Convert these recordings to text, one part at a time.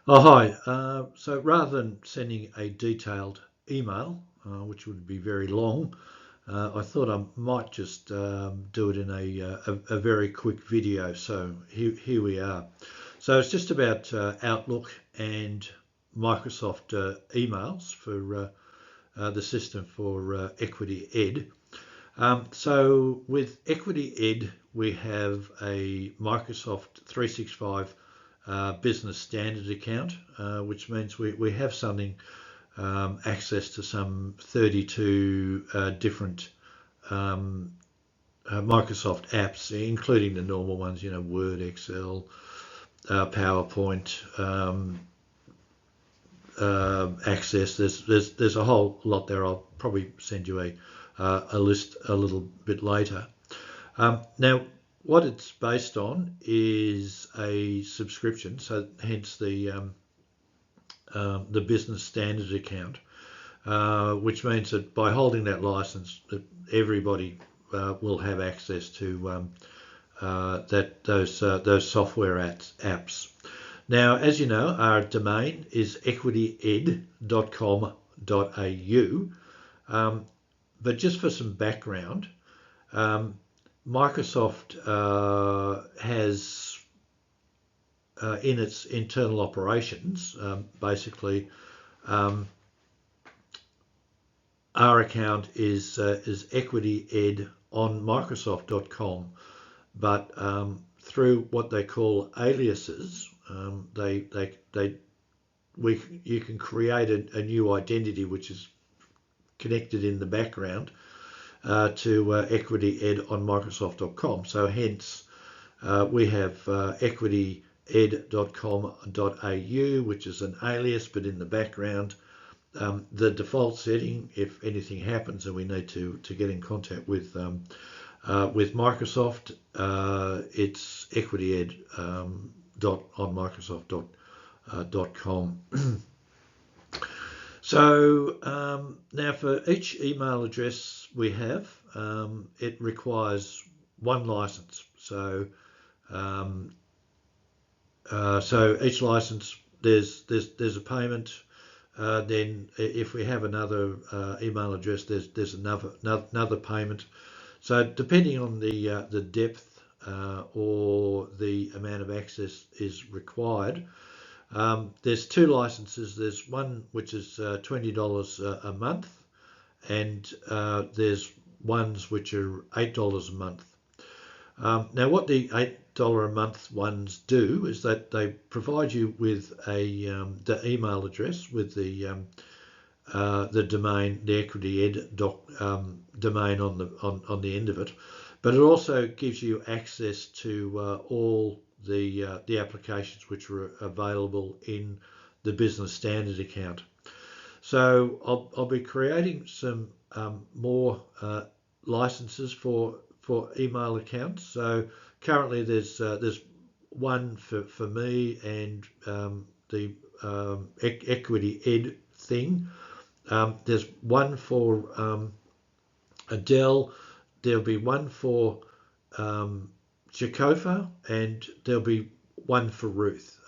Oh, hi. So rather than sending a detailed email, which would be very long, I thought I might just do it in a very quick video. So here we are. So it's just about Outlook and Microsoft emails for the system for Equity Ed. So with Equity Ed, we have a Microsoft 365 business standard account, which means we have something access to some 32 different Microsoft apps, including the normal ones, Word, Excel, PowerPoint, Access. There's a whole lot there. I'll probably send you a list a little bit later. Now, what it's based on is a subscription, so hence the business standard account, which means that by holding that license, that everybody will have access to those software apps. Now, as you know, our domain is equityed.com.au, but just for some background, Microsoft has in its internal operations, basically, our account is equityed on Microsoft.com, but through what they call aliases, you can create a new identity which is connected in the background to Equity Ed on Microsoft.com. So hence we have equityed.com.au, which is an alias, but in the background, the default setting, if anything happens and we need to get in contact with Microsoft, it's equityed on Microsoft.com. So now for each email address we have, it requires one license. So each license, there's a payment. Then if we have another email address, there's another payment. So depending on the depth or the amount of access is required, there's two licenses. There's one which is $20 a month, and there's ones which are $8 a month. Now, what the $8 a month ones do is that they provide you with the email address with the domain, the Equity Ed domain on the end of it, but it also gives you access to all the applications which are available in the business standard account. So I'll be creating some more licenses for email accounts. So currently there's one for me and the Equity Ed thing. There's one for Adele. There'll be one for Jacofa, and there'll be one for Ruth.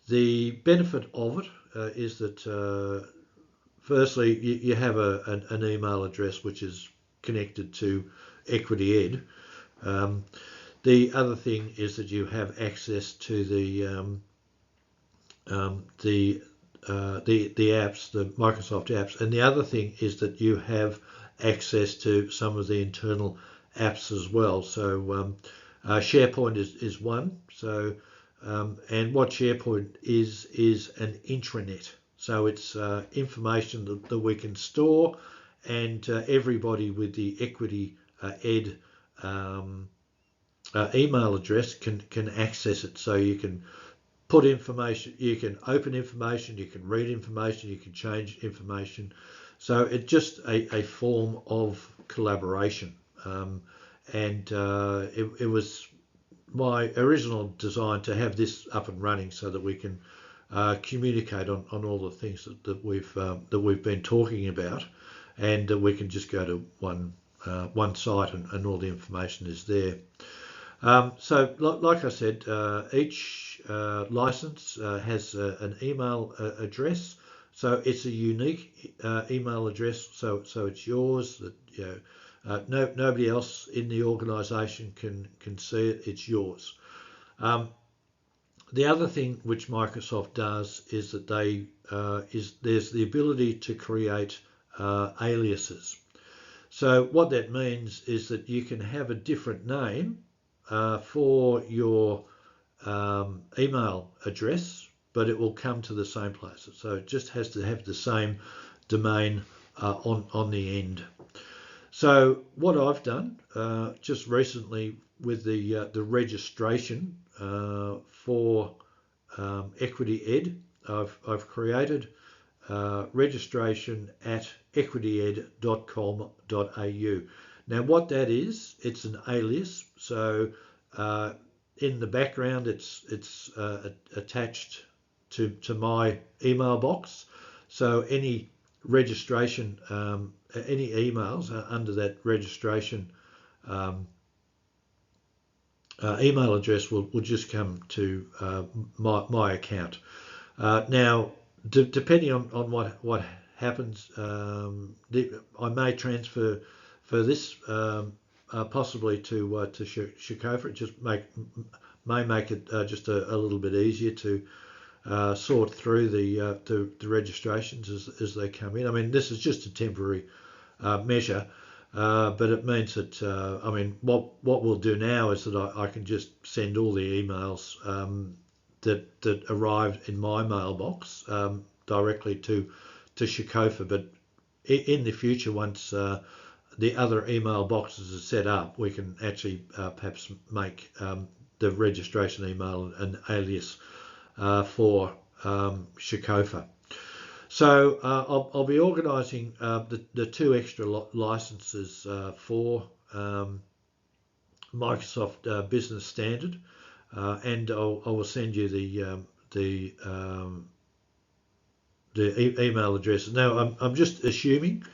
The benefit of it is that firstly you have an email address which is connected to Equity Ed. The other thing is that you have access to the apps, the Microsoft apps, and the other thing is that you have access to some of the internal apps as well. So SharePoint is one. So and what SharePoint is an intranet. So it's information that we can store, and everybody with the Equity Ed email address can access it. So you can put information, you can open information, you can read information, you can change information. So it's just a form of collaboration. And it was my original design to have this up and running so that we can communicate on all the things that we've been talking about, and we can just go to one site and all the information is there. So, like I said, each license has an email address. So it's a unique email address. So it's yours. That nobody else in the organisation can see it. It's yours. Um, the other thing which Microsoft does is that there's the ability to create aliases. So what that means is that you can have a different name for your email address, but it will come to the same place. So it just has to have the same domain on the end. So what I've done just recently with the registration for Equity Ed, I've created registration at equityed.com.au. Now what that is, it's an alias. So in the background, it's attached to my email box. So any registration, any emails under that registration email address will just come to my account. Now, depending on what happens, I may transfer for this possibly to Shakofa. It just may make it just a little bit easier to sort through the registrations as they come in. I mean, this is just a temporary measure, but it means that I mean, what we'll do now is that I can just send all the emails that arrived in my mailbox directly to Shakofa. But in the future, once the other email boxes are set up, we can actually perhaps make the registration email an alias for Shakofa. So I'll be organising the two extra licenses for Microsoft Business Standard, and I will send you the email address. Now I'm just assuming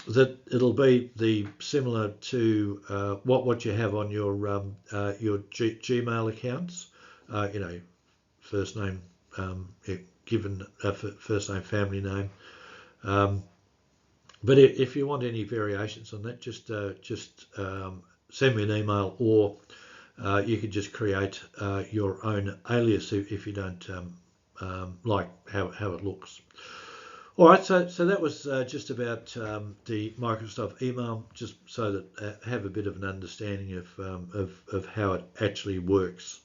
that it'll be the similar to what you have on your Gmail accounts. First name, given first name, family name. But if you want any variations on that, just send me an email, or you could just create your own alias if you don't like how it looks. All right, so that was just about the Microsoft email, just so that have a bit of an understanding of how it actually works.